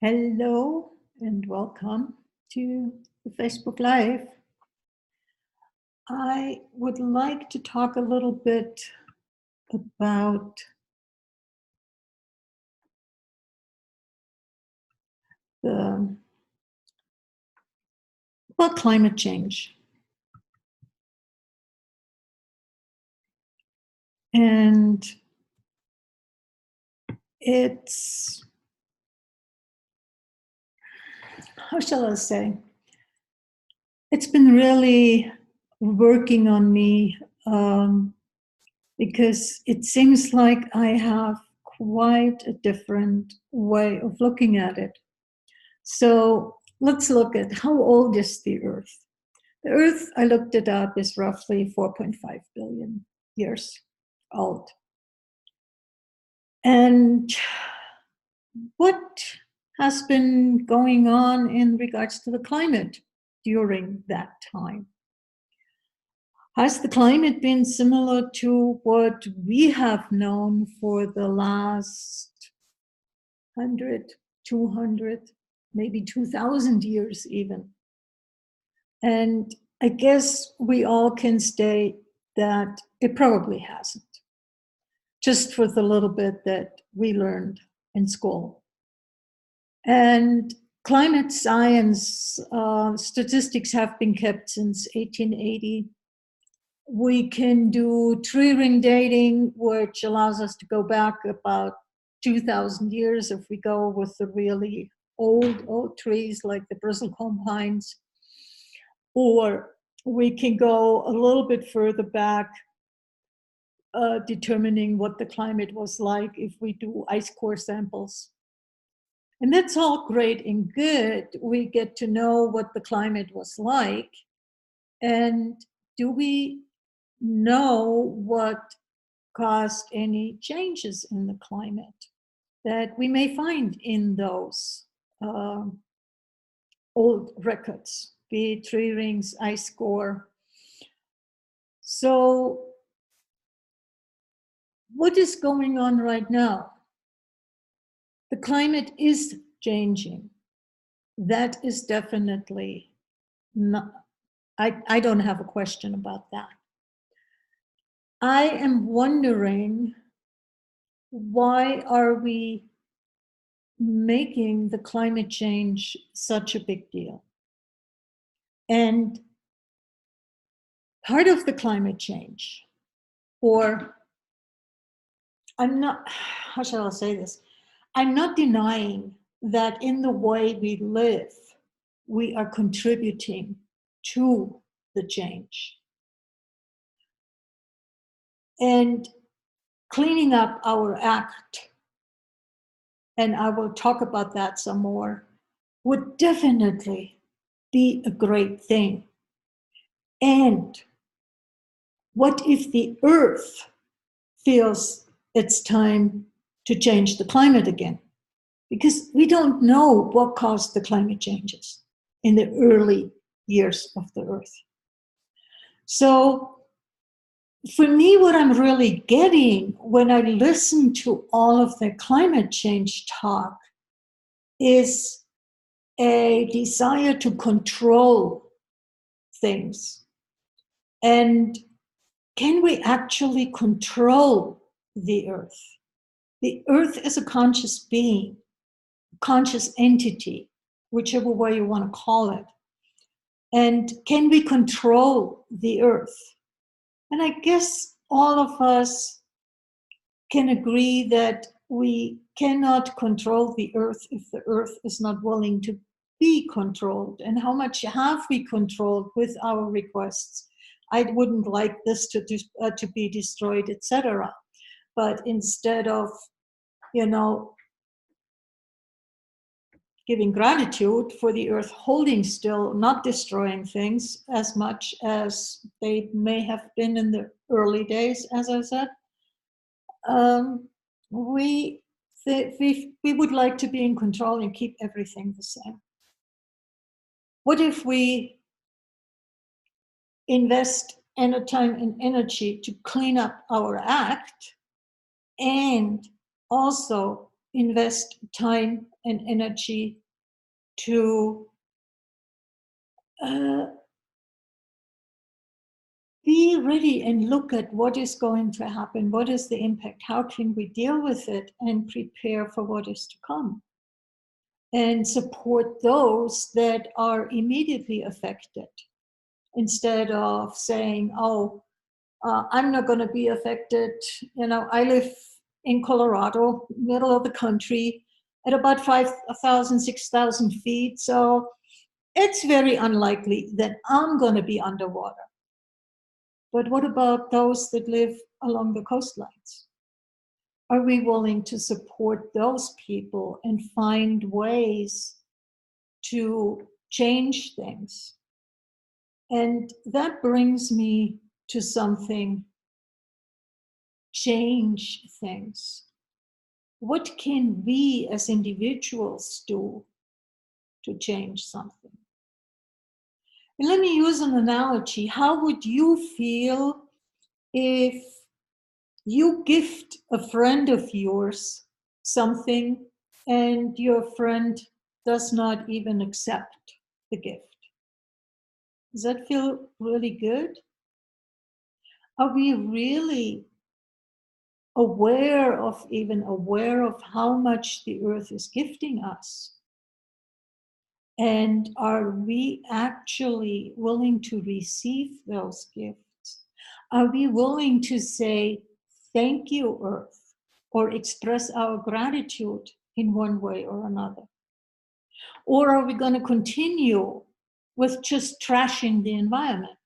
Hello and welcome to the Facebook Live. I would like to talk a little bit about climate change. And it's, how shall I say? It's been really working on me because it seems like I have quite a different way of looking at it. So let's look at how old is the Earth? The Earth, I looked it up, is roughly 4.5 billion years old. And what has been going on in regards to the climate during that time? Has the climate been similar to what we have known for the last 100, 200, maybe 2,000 years even? And I guess we all can state that it probably hasn't, just for the little bit that we learned in school. And climate science statistics have been kept since 1880. We can do tree ring dating, which allows us to go back about 2,000 years if we go with the really old trees like the bristlecone pines. Or we can go a little bit further back, determining what the climate was like if we do ice core samples. And that's all great and good. We get to know what the climate was like. And do we know what caused any changes in the climate that we may find in those old records, be it tree rings, ice core? So what is going on right now? The climate is changing. That is definitely not, I don't have a question about that. I am wondering, why are we making the climate change such a big deal? And part of the climate change, or I'm not, how shall I say this? I'm not denying that in the way we live, we are contributing to the change. And cleaning up our act, and I will talk about that some more, would definitely be a great thing. And what if the Earth feels it's time to change the climate again? Because we don't know what caused the climate changes in the early years of the Earth. So for me, what I'm really getting when I listen to all of the climate change talk is a desire to control things. And can we actually control the Earth? The Earth is a conscious being, conscious entity, whichever way you want to call it. And can we control the Earth? And I guess all of us can agree that we cannot control the Earth if the Earth is not willing to be controlled. And how much have we controlled with our requests? I wouldn't like this to be destroyed, etc. But instead of, giving gratitude for the Earth holding still, not destroying things as much as they may have been in the early days, as I said, we would like to be in control and keep everything the same. What if we invest time and energy to clean up our act, and also invest time and energy to uh, be ready and look at what is going to happen, what is the impact, how can we deal with it and prepare for what is to come, and support those that are immediately affected instead of saying, oh, I'm not going to be affected. I live in Colorado, middle of the country, at about 5,000, 6,000 feet. So it's very unlikely that I'm going to be underwater. But what about those that live along the coastlines? Are we willing to support those people and find ways to change things? And that brings me to something: change things. What can we as individuals do to change something? And let me use an analogy. How would you feel if you gift a friend of yours something and your friend does not even accept the gift? Does that feel really good? Are we really aware of how much the earth is gifting us? And are we actually willing to receive those gifts? Are we willing to say, thank you, earth, or express our gratitude in one way or another? Or are we going to continue with just trashing the environment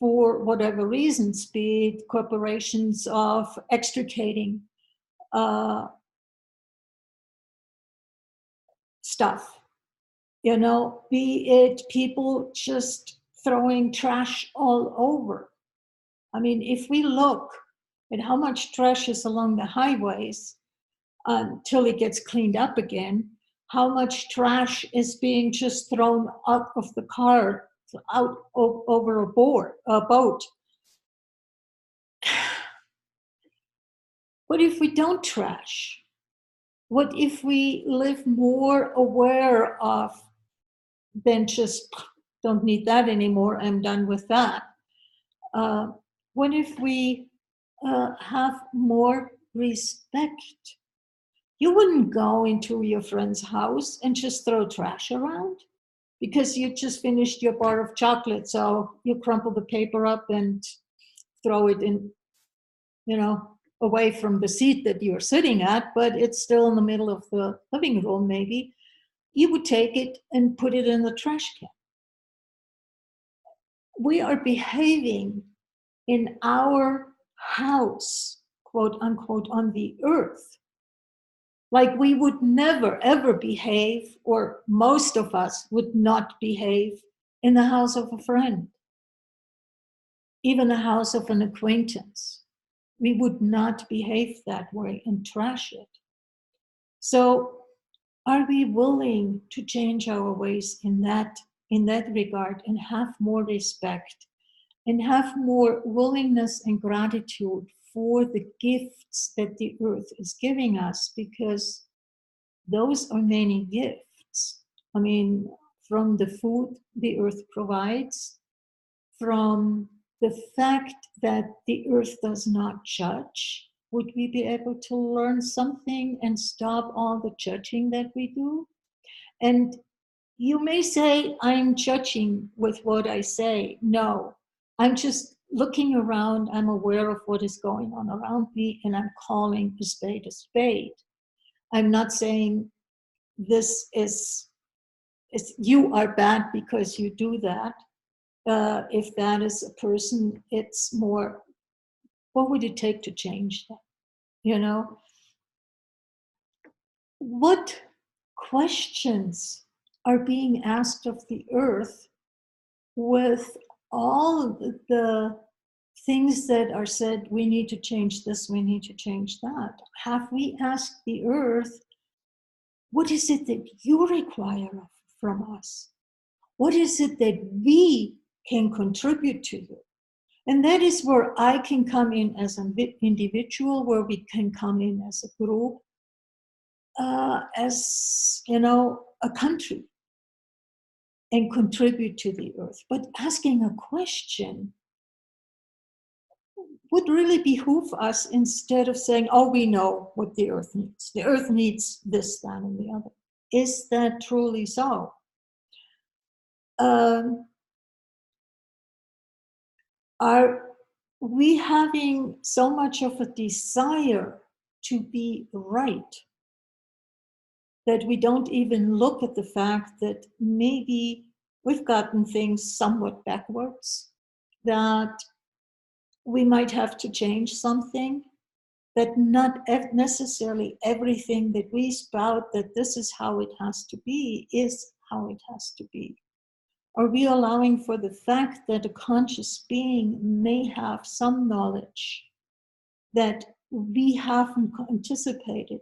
for whatever reasons, be it corporations of extricating stuff, be it people just throwing trash all over? I mean, if we look at how much trash is along the highways until it gets cleaned up again, how much trash is being just thrown out of the car, over a boat. What if we don't trash? What if we live more aware of than just, don't need that anymore, I'm done with that? What if we have more respect? You wouldn't go into your friend's house and just throw trash around because you just finished your bar of chocolate. So you crumple the paper up and throw it in, away from the seat that you're sitting at, but it's still in the middle of the living room maybe. You would take it and put it in the trash can. We are behaving in our house, quote unquote, on the earth, like we would never ever behave, or most of us would not behave in the house of a friend, even the house of an acquaintance. We would not behave that way and trash it. So are we willing to change our ways in that regard and have more respect and have more willingness and gratitude for the gifts that the earth is giving us? Because those are many gifts. I mean, from the food the earth provides, from the fact that the earth does not judge. Would we be able to learn something and stop all the judging that we do? And you may say, I'm judging with what I say. No, I'm just looking around. I'm aware of what is going on around me, and I'm calling a spade a spade. I'm not saying this is you are bad because you do that. If that is a person, it's more, what would it take to change that? What questions are being asked of the earth with all of the things that are said? We need to change this, we need to change that. Have we asked the earth, what is it that you require from us? What is it that we can contribute to you? And that is where I can come in as an individual, where we can come in as a group, as a country and contribute to the earth. But asking a question would really behoove us instead of saying, oh, we know what the earth needs. The earth needs this, that, and the other. Is that truly so? Are we having so much of a desire to be right that we don't even look at the fact that maybe we've gotten things somewhat backwards, that we might have to change something, that not necessarily everything that we spout that this is how it has to be is how it has to be? Are we allowing for the fact that a conscious being may have some knowledge that we haven't anticipated?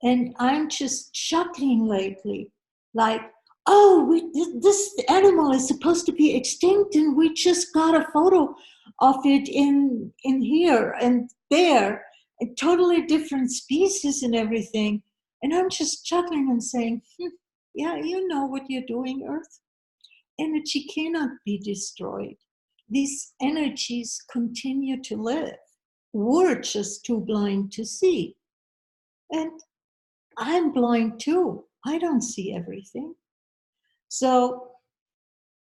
And I'm just chuckling lately, like, oh, this animal is supposed to be extinct, and we just got a photo of it in here and there, a totally different species and everything. And I'm just chuckling and saying, yeah, you know what you're doing, Earth. Energy cannot be destroyed. These energies continue to live. We're just too blind to see. And I'm blind too. I don't see everything. So,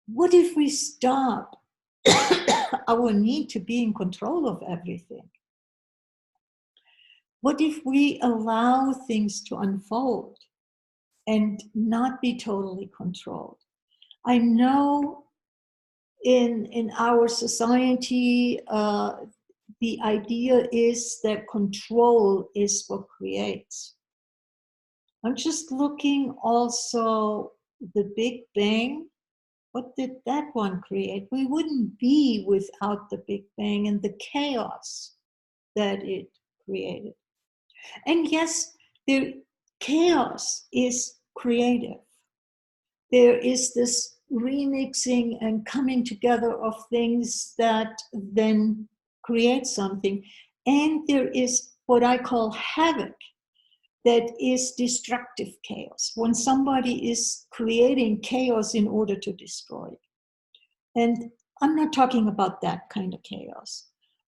what if we stop our need to be in control of everything? What if we allow things to unfold and not be totally controlled? I know in our society, the idea is that control is what creates. I'm just looking also the Big Bang. What did that one create? We wouldn't be without the Big Bang and the chaos that it created. And yes, chaos is creative. There is this remixing and coming together of things that then create something. And there is what I call havoc, that is destructive chaos, when somebody is creating chaos in order to destroy. And I'm not talking about that kind of chaos.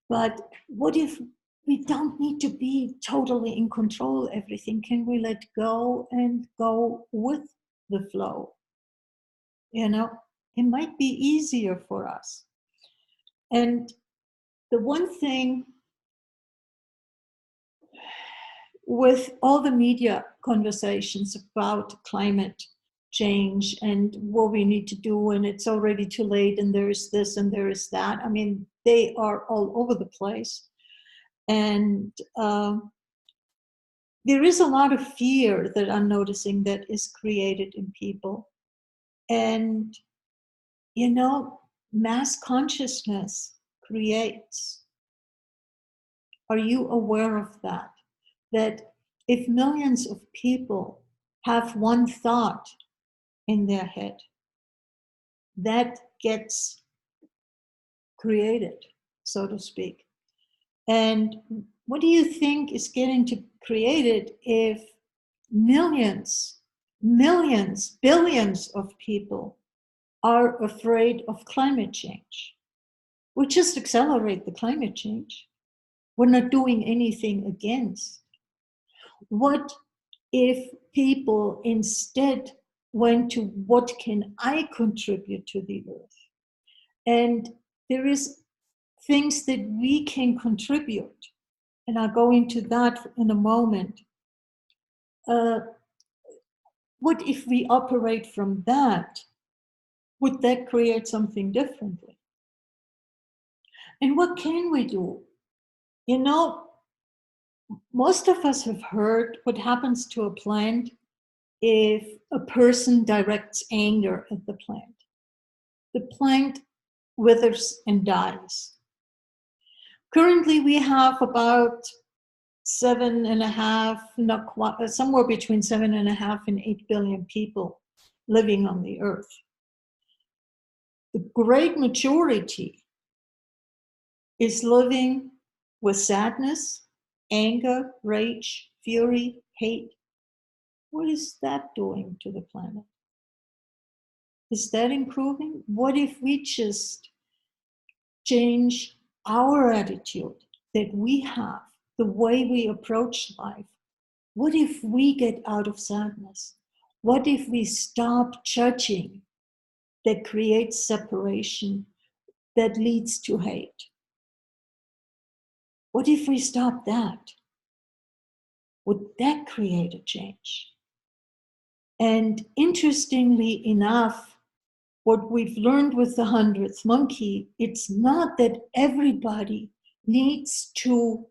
But what if we don't need to be totally in control of everything? Can we let go and go with the flow? It might be easier for us. And the one thing with all the media conversations about climate change and what we need to do, and it's already too late, and there is this and there is that. I mean, they are all over the place. And there is a lot of fear that I'm noticing that is created in people. And, mass consciousness creates. Are you aware of that? That if millions of people have one thought in their head, that gets created, so to speak. And what do you think is getting to created if millions, billions of people are afraid of climate change? We just accelerate the climate change. We're not doing anything against. What if people instead went to what can I contribute to the earth? And there is things that we can contribute. And I'll go into that in a moment. What if we operate from that? Would that create something differently? And what can we do? Most of us have heard what happens to a plant if a person directs anger at the plant. The plant withers and dies. Currently, we have about 7.5, somewhere between 7.5 and 8 billion people living on the earth. The great majority is living with sadness, anger, rage, fury, hate. What is that doing to the planet? Is that improving? What if we just change our attitude that we have, the way we approach life? What if we get out of sadness? What if we stop judging that creates separation, that leads to hate? What if we stop that? Would that create a change? And interestingly enough, what we've learned with the 100th monkey, it's not that everybody needs to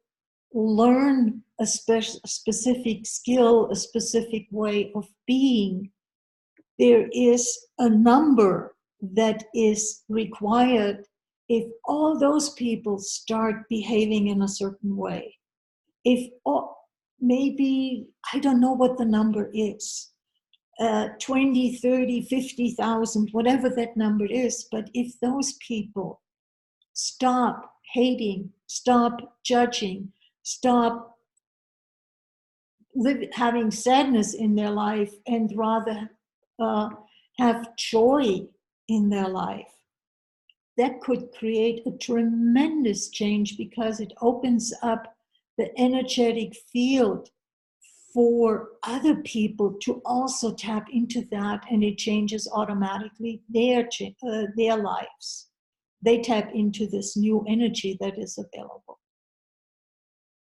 learn a specific skill, a specific way of being. There is a number that is required if all those people start behaving in a certain way. If maybe, I don't know what the number is, 20, 30, 50,000, whatever that number is, but if those people stop hating, stop judging, stop having sadness in their life, and rather have joy in their life, that could create a tremendous change, because it opens up the energetic field for other people to also tap into that, and it changes automatically their lives. They tap into this new energy that is available.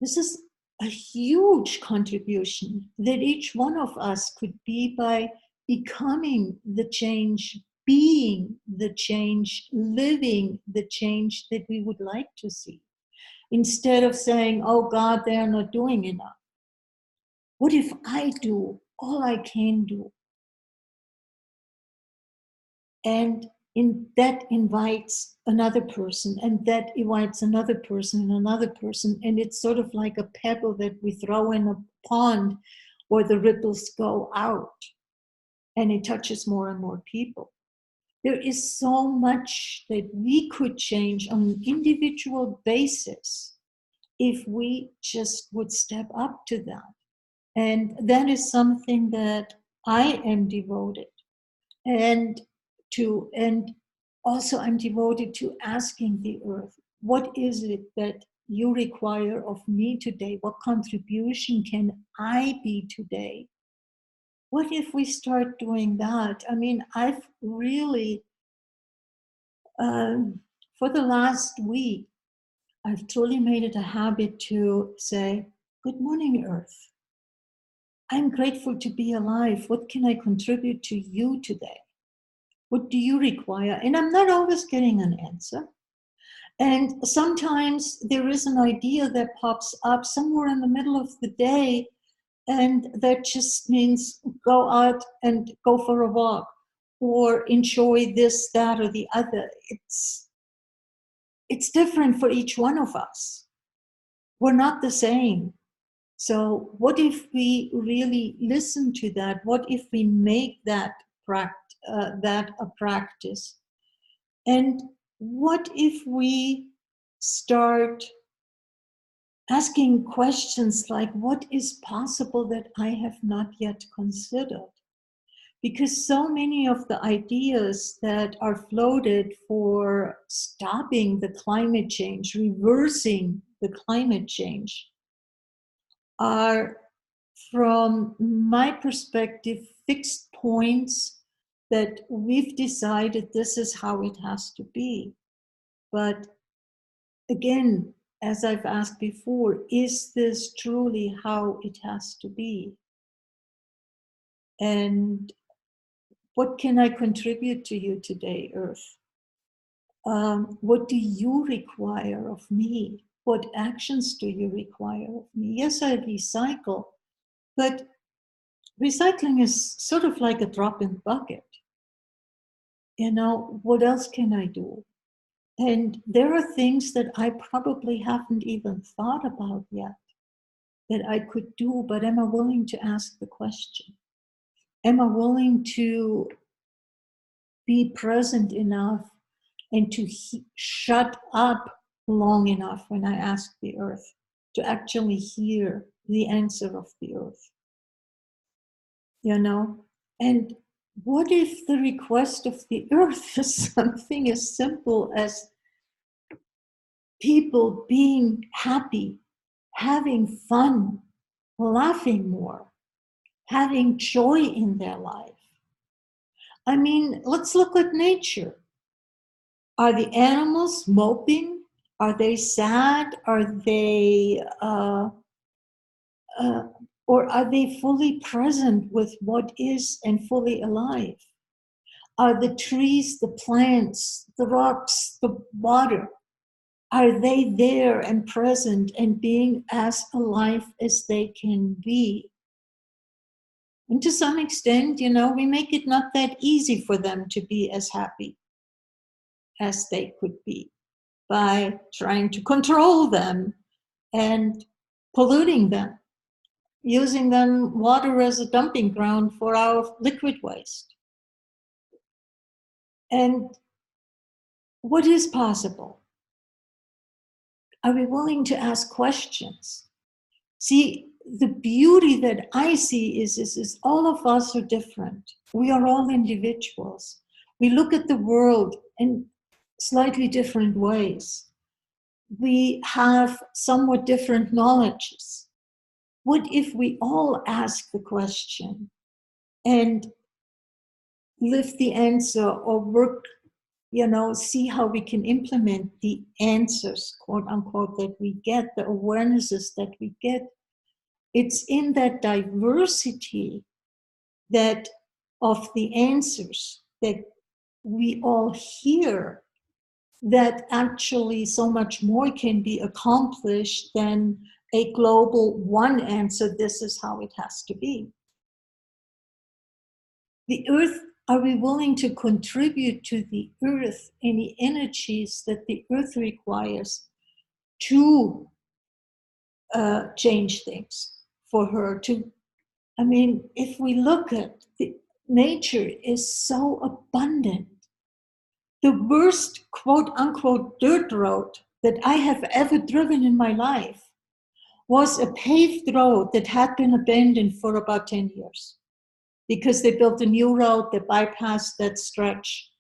This is a huge contribution that each one of us could be by becoming the change, being the change, living the change that we would like to see. Instead of saying, oh God, they're not doing enough. What if I do all I can do? And that invites another person, and that invites another person and another person. And it's sort of like a pebble that we throw in a pond where the ripples go out, and it touches more and more people. There is so much that we could change on an individual basis if we just would step up to that. And that is something that I am devoted and to, and also I'm devoted to asking the earth, what is it that you require of me today? What contribution can I be today? What if we start doing that? I mean, I've really, for the last week, I've truly made it a habit to say, good morning, earth. I'm grateful to be alive. What can I contribute to you today? What do you require? And I'm not always getting an answer. And sometimes there is an idea that pops up somewhere in the middle of the day, and that just means go out and go for a walk or enjoy this, that, or the other. It's different for each one of us. We're not the same. So what if we really listen to that? What if we make that a practice? And what if we start asking questions like, what is possible that I have not yet considered? Because so many of the ideas that are floated for stopping the climate change, reversing the climate change, are, from my perspective, fixed points that we've decided this is how it has to be. But again, as I've asked before, is this truly how it has to be? And what can I contribute to you today, Earth? What do you require of me? What actions do you require of me? Yes, I recycle, but recycling is sort of like a drop in the bucket. You know, what else can I do? And there are things that I probably haven't even thought about yet that I could do, but am I willing to ask the question? Am I willing to be present enough and to shut up long enough when I ask the earth to actually hear the answer of the earth? you know? And what if the request of the earth is something as simple as people being happy, having fun, laughing more, having joy in their life? I mean, let's look at nature. Are the animals moping? Are they sad? Are they, uh, or are they fully present with what is and fully alive? Are the trees, the plants, the rocks, the water, are they there and present and being as alive as they can be? And to some extent, we make it not that easy for them to be as happy as they could be by trying to control them and polluting them, using them water as a dumping ground for our liquid waste. And what is possible? Are we willing to ask questions? See, the beauty that I see is all of us are different. We are all individuals. We look at the world in slightly different ways. We have somewhat different knowledges. What if we all ask the question and live the answer, or work, see how we can implement the answers, quote unquote, that we get, the awarenesses that we get? It's in that diversity that of the answers that we all hear that actually so much more can be accomplished than a global one answer, this is how it has to be. The earth, are we willing to contribute to the earth any energies that the earth requires to change things for her to? I mean, if we look at nature is so abundant. The worst quote unquote dirt road that I have ever driven in my life was a paved road that had been abandoned for about 10 years because they built a new road that bypassed that stretch.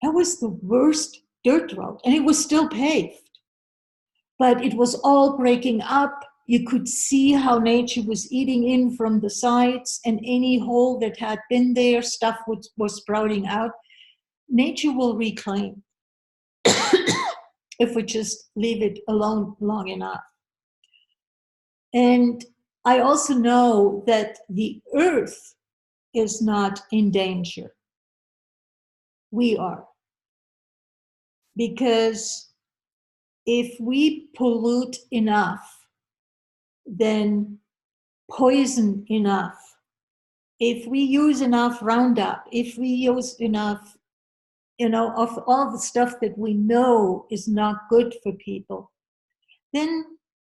That was the worst dirt road, and it was still paved, but it was all breaking up. You could see how nature was eating in from the sides, and any hole that had been there, stuff was sprouting out. Nature will reclaim if we just leave it alone long enough. And I also know that the earth is not in danger. We are. Because if we pollute enough, then poison enough, if we use enough Roundup, if we use enough, of all the stuff that we know is not good for people, then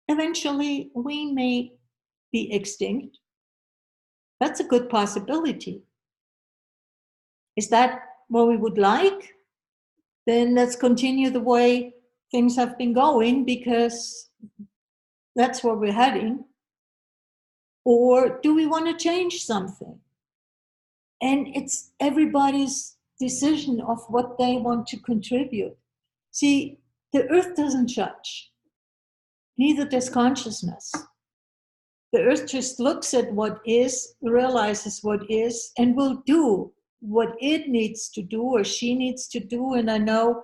eventually we may be extinct. That's a good possibility. Is that what we would like? Then let's continue the way things have been going, because that's where we're heading. Or do we want to change something? And it's everybody's decision of what they want to contribute. See, the earth doesn't judge, neither does consciousness. The earth just looks at what is, realizes what is, and will do what it needs to do or she needs to do. And I know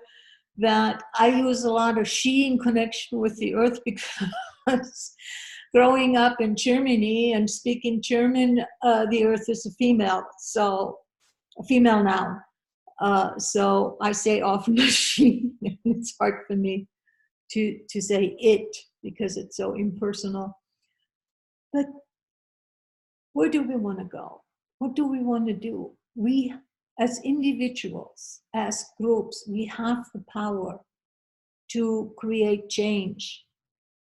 that I use a lot of she in connection with the earth because growing up in Germany and speaking German, the earth is a female, so a female noun. So I say often she, and it's hard for me to say it because it's so impersonal. But where do we want to go? What do we want to do? We, as individuals, as groups, we have the power to create change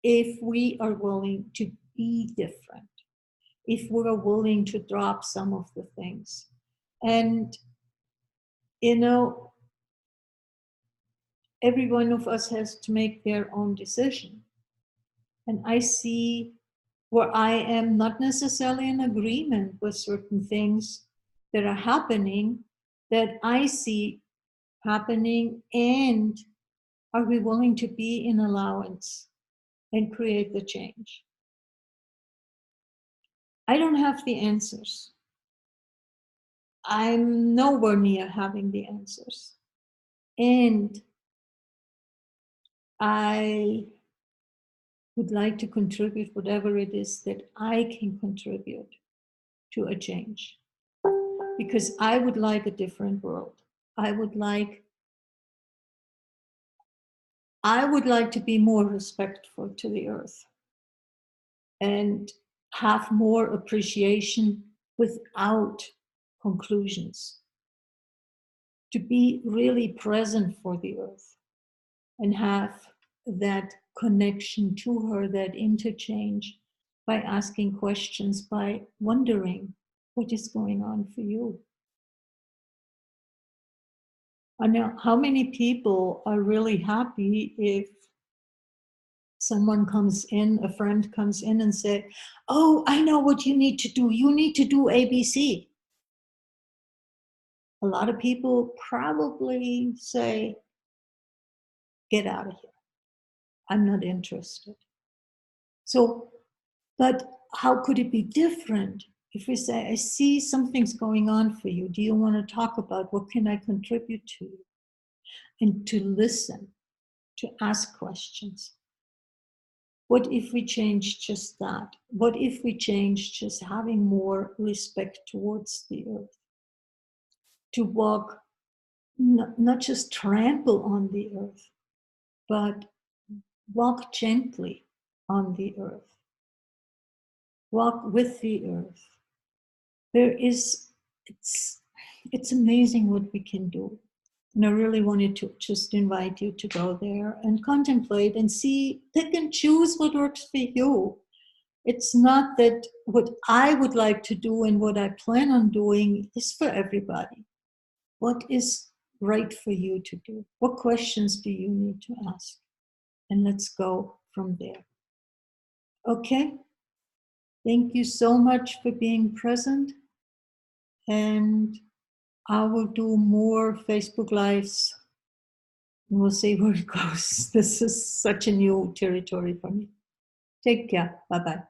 if we are willing to be different, if we're willing to drop some of the things. And, every one of us has to make their own decision. And I see where I am not necessarily in agreement with certain things that are happening, that I see happening, and are we willing to be in allowance and create the change? I don't have the answers. I'm nowhere near having the answers. And I would like to contribute whatever it is that I can contribute to a change. Because I would like a different world. I would like to be more respectful to the earth and have more appreciation without conclusions. To be really present for the earth and have that connection to her, that interchange, by asking questions, by wondering what is going on for you. I know how many people are really happy if someone comes in, a friend comes in and say, "Oh, I know what you need to do. You need to do ABC." A lot of people probably say, "Get out of here. I'm not interested." So, but how could it be different if we say, "I see something's going on for you. Do you want to talk about what can I contribute to you?" And to listen, to ask questions. What if we change just that? What if we change just having more respect towards the earth? To walk, not just trample on the earth, but walk gently on the earth. Walk with the earth. It's amazing what we can do. And I really wanted to just invite you to go there and contemplate and see, pick and choose what works for you. It's not that what I would like to do and what I plan on doing is for everybody. What is right for you to do? What questions do you need to ask? And let's go from there. Okay? Thank you so much for being present. And I will do more Facebook Lives. We'll see where it goes. This is such a new territory for me. Take care. Bye-bye.